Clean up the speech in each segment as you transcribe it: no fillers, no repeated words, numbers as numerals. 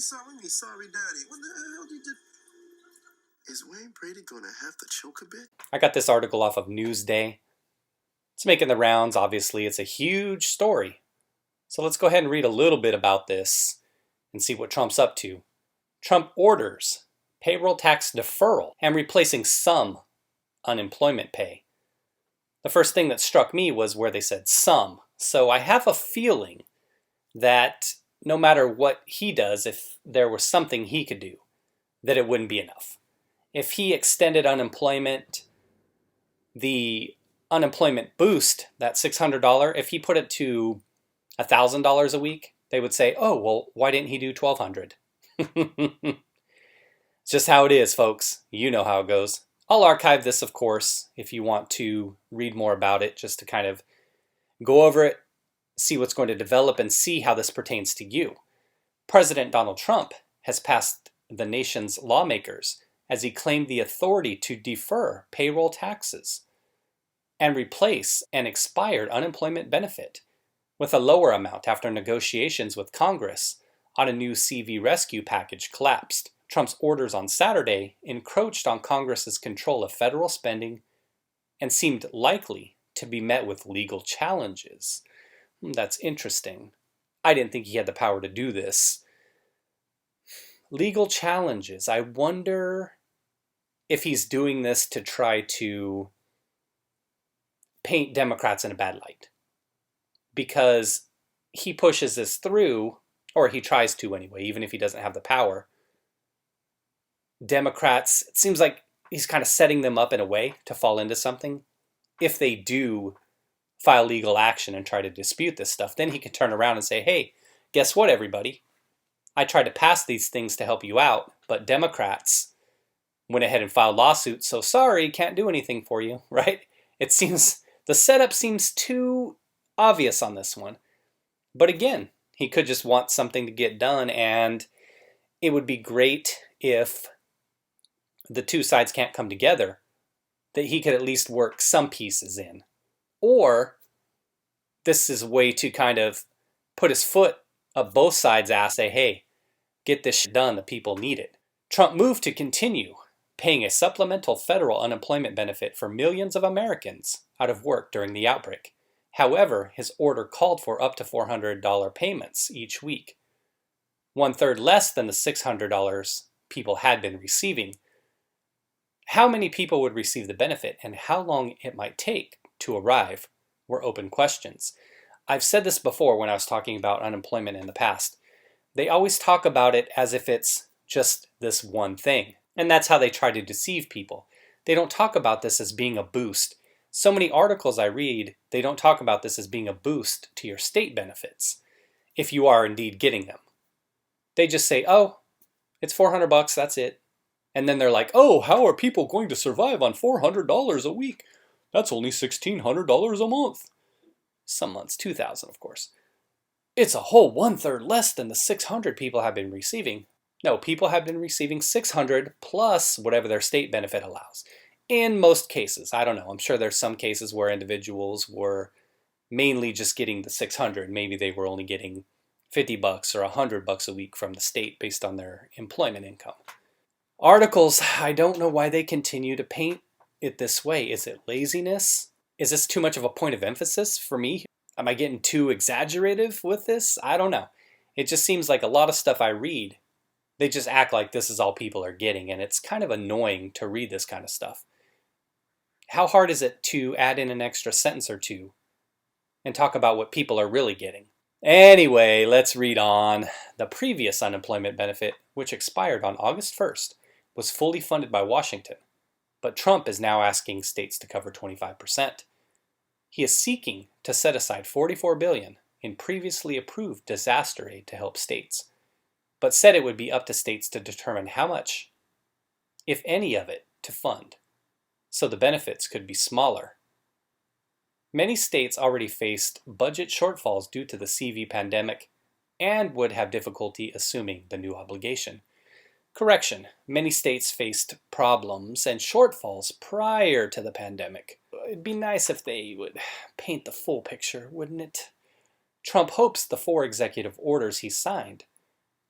sorry, daddy. What the hell did you... Is Wayne Brady gonna have to choke a bit? I got this article off of Newsday. It's making the rounds, obviously. It's a huge story. So let's go ahead and read a little bit about this and see what Trump's up to. Trump orders payroll tax deferral and replacing some unemployment pay. The first thing that struck me was where they said some. So I have a feeling that no matter what he does, if there was something he could do, that it wouldn't be enough. If he extended unemployment, the unemployment boost, that $600, if he put it to $1,000 a week, they would say, oh, well, why didn't he do $1,200? It's just how it is, folks. You know how it goes. I'll archive this, of course, if you want to read more about it, just to kind of go over it, see what's going to develop, and see how this pertains to you. President Donald Trump has passed the nation's lawmakers as he claimed the authority to defer payroll taxes and replace an expired unemployment benefit with a lower amount after negotiations with Congress on a new CV rescue package collapsed. Trump's orders on Saturday encroached on Congress's control of federal spending and seemed likely to be met with legal challenges. That's interesting. I didn't think he had the power to do this. Legal challenges. I wonder if he's doing this to try to paint Democrats in a bad light. Because he pushes this through, or he tries to anyway, even if he doesn't have the power. Democrats, it seems like he's kind of setting them up in a way to fall into something. If they do file legal action and try to dispute this stuff, then he can turn around and say, hey, guess what, everybody? I tried to pass these things to help you out, but Democrats went ahead and filed lawsuits, so sorry, can't do anything for you, right? It seems, the setup seems too obvious on this one. But again, he could just want something to get done, and it would be great if the two sides can't come together, that he could at least work some pieces in. Or this is a way to kind of put his foot up both sides' ass, say, hey, get this shit done, the people need it. Trump moved to continue paying a supplemental federal unemployment benefit for millions of Americans out of work during the outbreak. However, his order called for up to $400 payments each week, 1/3 less than the $600 people had been receiving. How many people would receive the benefit and how long it might take to arrive were open questions. I've said this before when I was talking about unemployment in the past. They always talk about it as if it's just this one thing, and that's how they try to deceive people. They don't talk about this as being a boost. So many articles I read, they don't talk about this as being a boost to your state benefits, if you are indeed getting them. They just say, oh, it's $400, that's it. And then they're like, oh, how are people going to survive on $400 a week? That's only $1,600 a month. Some months, $2,000 of course. It's a whole 1/3 less than the $600 people have been receiving. No, people have been receiving $600 plus whatever their state benefit allows. In most cases, I don't know. I'm sure there's some cases where individuals were mainly just getting the $600. Maybe they were only getting $50 or $100 a week from the state based on their employment income. Articles, I don't know why they continue to paint it this way. Is it laziness? Is this too much of a point of emphasis for me? Am I getting too exaggerative with this? I don't know. It just seems like a lot of stuff I read, they just act like this is all people are getting, and it's kind of annoying to read this kind of stuff. How hard is it to add in an extra sentence or two and talk about what people are really getting? Anyway, let's read on. The previous unemployment benefit, which expired on August 1st, was fully funded by Washington, but Trump is now asking states to cover 25%. He is seeking to set aside $44 billion in previously approved disaster aid to help states, but said it would be up to states to determine how much, if any of it, to fund, so the benefits could be smaller. Many states already faced budget shortfalls due to the CV pandemic and would have difficulty assuming the new obligation. Correction, many states faced problems and shortfalls prior to the pandemic. It'd be nice if they would paint the full picture, wouldn't it? Trump hopes the 4 executive orders he signed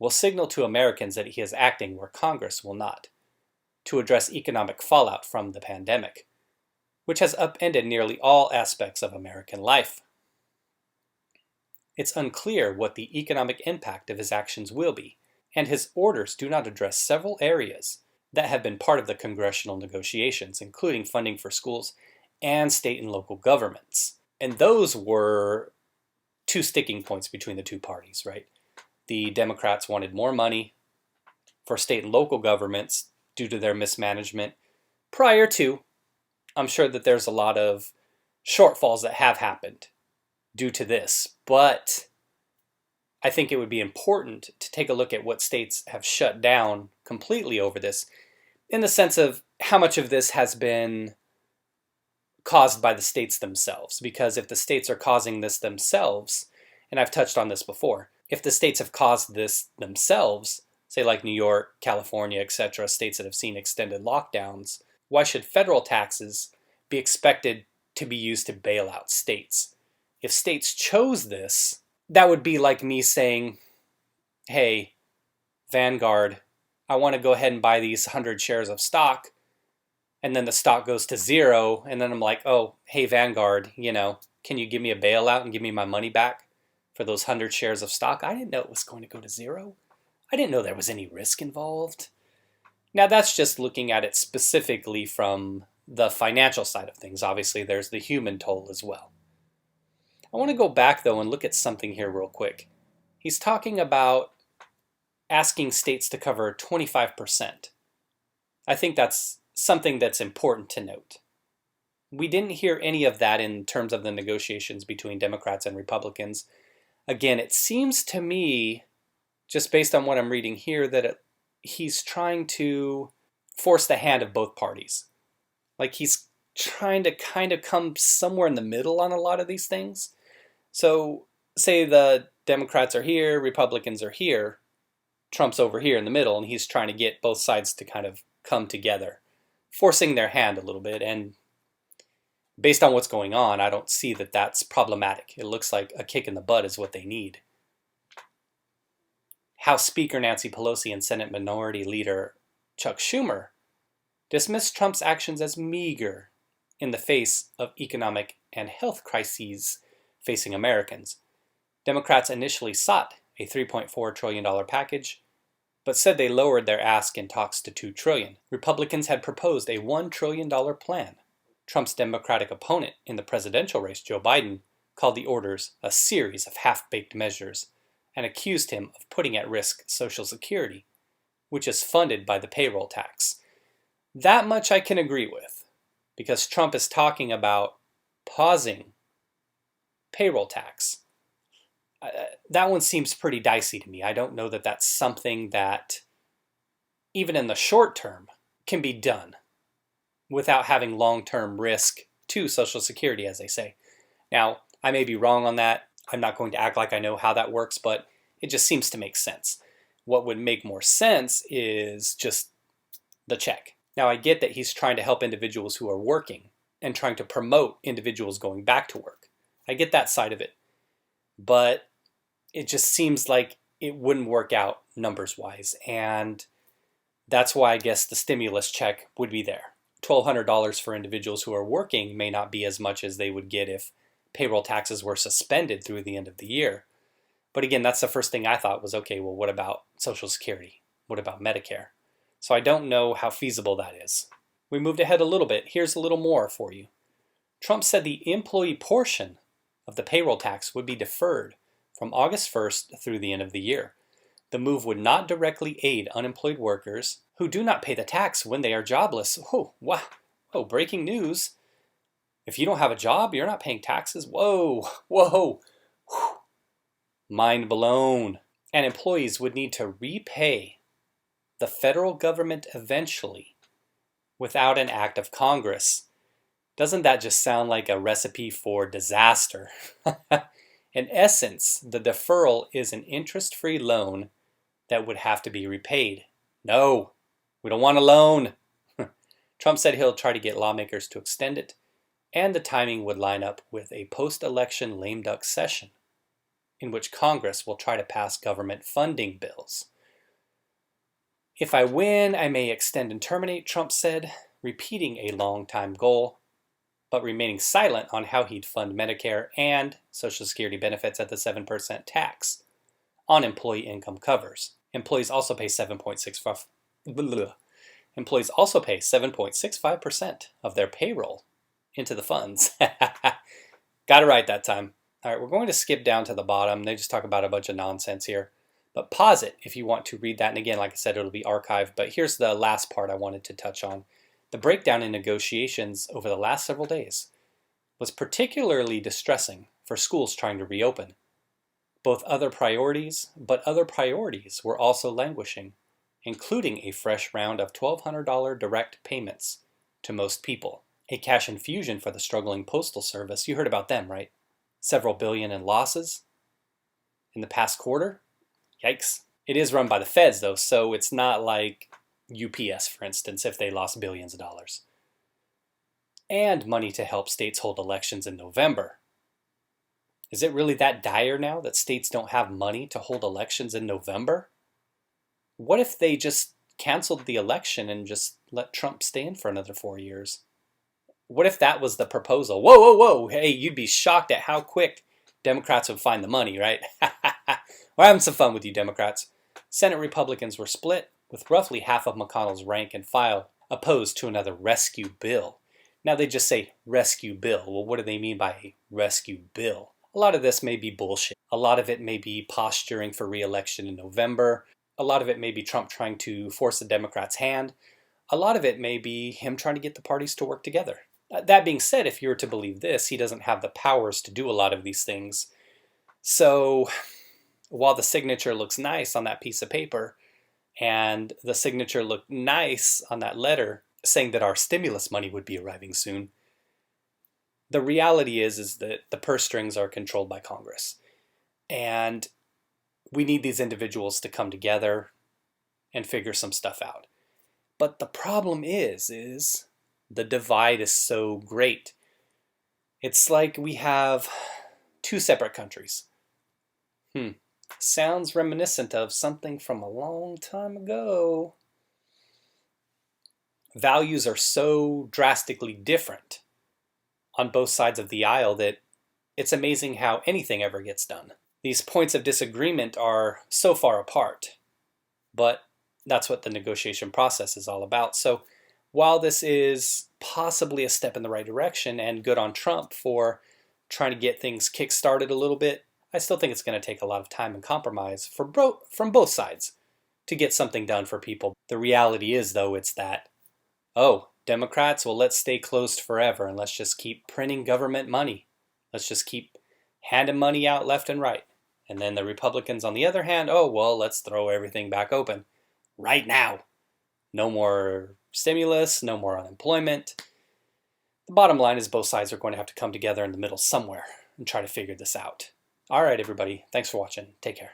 will signal to Americans that he is acting where Congress will not, to address economic fallout from the pandemic, which has upended nearly all aspects of American life. It's unclear what the economic impact of his actions will be, and his orders do not address several areas that have been part of the congressional negotiations, including funding for schools and state and local governments. And those were two sticking points between the two parties, right? The Democrats wanted more money for state and local governments due to their mismanagement prior to. I'm sure that there's a lot of shortfalls that have happened due to this, but I think it would be important to take a look at what states have shut down completely over this, in the sense of how much of this has been caused by the states themselves. Because if the states are causing this themselves, and I've touched on this before, if the states have caused this themselves, say like New York, California, etc., states that have seen extended lockdowns, why should federal taxes be expected to be used to bail out states? If states chose this, that would be like me saying, hey, Vanguard, I want to go ahead and buy these 100 shares of stock, and then the stock goes to zero, and then I'm like, oh, hey, Vanguard, can you give me a bailout and give me my money back for those 100 shares of stock? I didn't know it was going to go to zero. I didn't know there was any risk involved. Now, that's just looking at it specifically from the financial side of things. Obviously, there's the human toll as well. I want to go back, though, and look at something here real quick. He's talking about asking states to cover 25%. I think that's something that's important to note. We didn't hear any of that in terms of the negotiations between Democrats and Republicans. Again, it seems to me, just based on what I'm reading here, that he's trying to force the hand of both parties. Like he's trying to kind of come somewhere in the middle on a lot of these things. So say the Democrats are here, Republicans are here, Trump's over here in the middle, and he's trying to get both sides to kind of come together, forcing their hand a little bit. And based on what's going on, I don't see that that's problematic. It looks like a kick in the butt is what they need. House Speaker Nancy Pelosi and Senate Minority Leader Chuck Schumer dismissed Trump's actions as meager in the face of economic and health crises facing Americans. Democrats initially sought a $3.4 trillion package, but said they lowered their ask in talks to $2 trillion. Republicans had proposed a $1 trillion plan. Trump's Democratic opponent in the presidential race, Joe Biden, called the orders a series of half-baked measures and accused him of putting at risk Social Security, which is funded by the payroll tax. That much I can agree with, because Trump is talking about pausing payroll tax. That one seems pretty dicey to me. I don't know that that's something that, even in the short term, can be done without having long-term risk to Social Security, as they say. Now, I may be wrong on that. I'm not going to act like I know how that works, but it just seems to make sense. What would make more sense is just the check. Now, I get that he's trying to help individuals who are working and trying to promote individuals going back to work. I get that side of it. But it just seems like it wouldn't work out numbers-wise. And that's why I guess the stimulus check would be there. $1,200 for individuals who are working may not be as much as they would get if payroll taxes were suspended through the end of the year. But again, that's the first thing I thought was, okay, well, what about Social Security? What about Medicare? So I don't know how feasible that is. We moved ahead a little bit. Here's a little more for you. Trump said the employee portion of the payroll tax would be deferred from August 1st through the end of the year. The move would not directly aid unemployed workers who do not pay the tax when they are jobless. Oh, wow. Oh, breaking news. If you don't have a job, you're not paying taxes. Whoa. Whew. Mind blown. And employees would need to repay the federal government eventually without an act of Congress. Doesn't that just sound like a recipe for disaster? In essence, the deferral is an interest-free loan that would have to be repaid. No, we don't want a loan. Trump said he'll try to get lawmakers to extend it, and the timing would line up with a post-election lame duck session in which Congress will try to pass government funding bills. If I win, I may extend and terminate, Trump said, repeating a long-time goal, but remaining silent on how he'd fund Medicare and Social Security benefits at the 7% tax on employee income covers. Employees also pay 7.65% of their payroll into the funds. Got it right that time. All right, we're going to skip down to the bottom. They just talk about a bunch of nonsense here. But pause it if you want to read that. And again, like I said, it'll be archived. But here's the last part I wanted to touch on. The breakdown in negotiations over the last several days was particularly distressing for schools trying to reopen. But other priorities were also languishing, including a fresh round of $1,200 direct payments to most people. A cash infusion for the struggling postal service. You heard about them, right? Several billion in losses in the past quarter. Yikes. It is run by the feds, though, so it's not like UPS, for instance, if they lost billions of dollars. And money to help states hold elections in November. Is it really that dire now that states don't have money to hold elections in November? What if they just canceled the election and just let Trump stay in for another 4 years? What if that was the proposal? Whoa, whoa, whoa. Hey, you'd be shocked at how quick Democrats would find the money, right? We're having some fun with you, Democrats. Senate Republicans were split, with roughly half of McConnell's rank and file opposed to another rescue bill. Now they just say rescue bill. Well, what do they mean by a rescue bill? A lot of this may be bullshit. A lot of it may be posturing for re-election in November. A lot of it may be Trump trying to force the Democrats' hand. A lot of it may be him trying to get the parties to work together. That being said, if you were to believe this, he doesn't have the powers to do a lot of these things. So while the signature looks nice on that piece of paper, and the signature looked nice on that letter saying that our stimulus money would be arriving soon, the reality is that the purse strings are controlled by Congress. And we need these individuals to come together and figure some stuff out. But the problem is the divide is so great. It's like we have two separate countries. Sounds reminiscent of something from a long time ago. Values are so drastically different on both sides of the aisle that it's amazing how anything ever gets done. These points of disagreement are so far apart, but that's what the negotiation process is all about. So while this is possibly a step in the right direction and good on Trump for trying to get things kick-started a little bit, I still think it's going to take a lot of time and compromise from both sides to get something done for people. The reality is, though, it's that, Democrats, well, let's stay closed forever and let's just keep printing government money. Let's just keep handing money out left and right. And then the Republicans, on the other hand, let's throw everything back open right now. No more stimulus, no more unemployment. The bottom line is both sides are going to have to come together in the middle somewhere and try to figure this out. All right, everybody. Thanks for watching. Take care.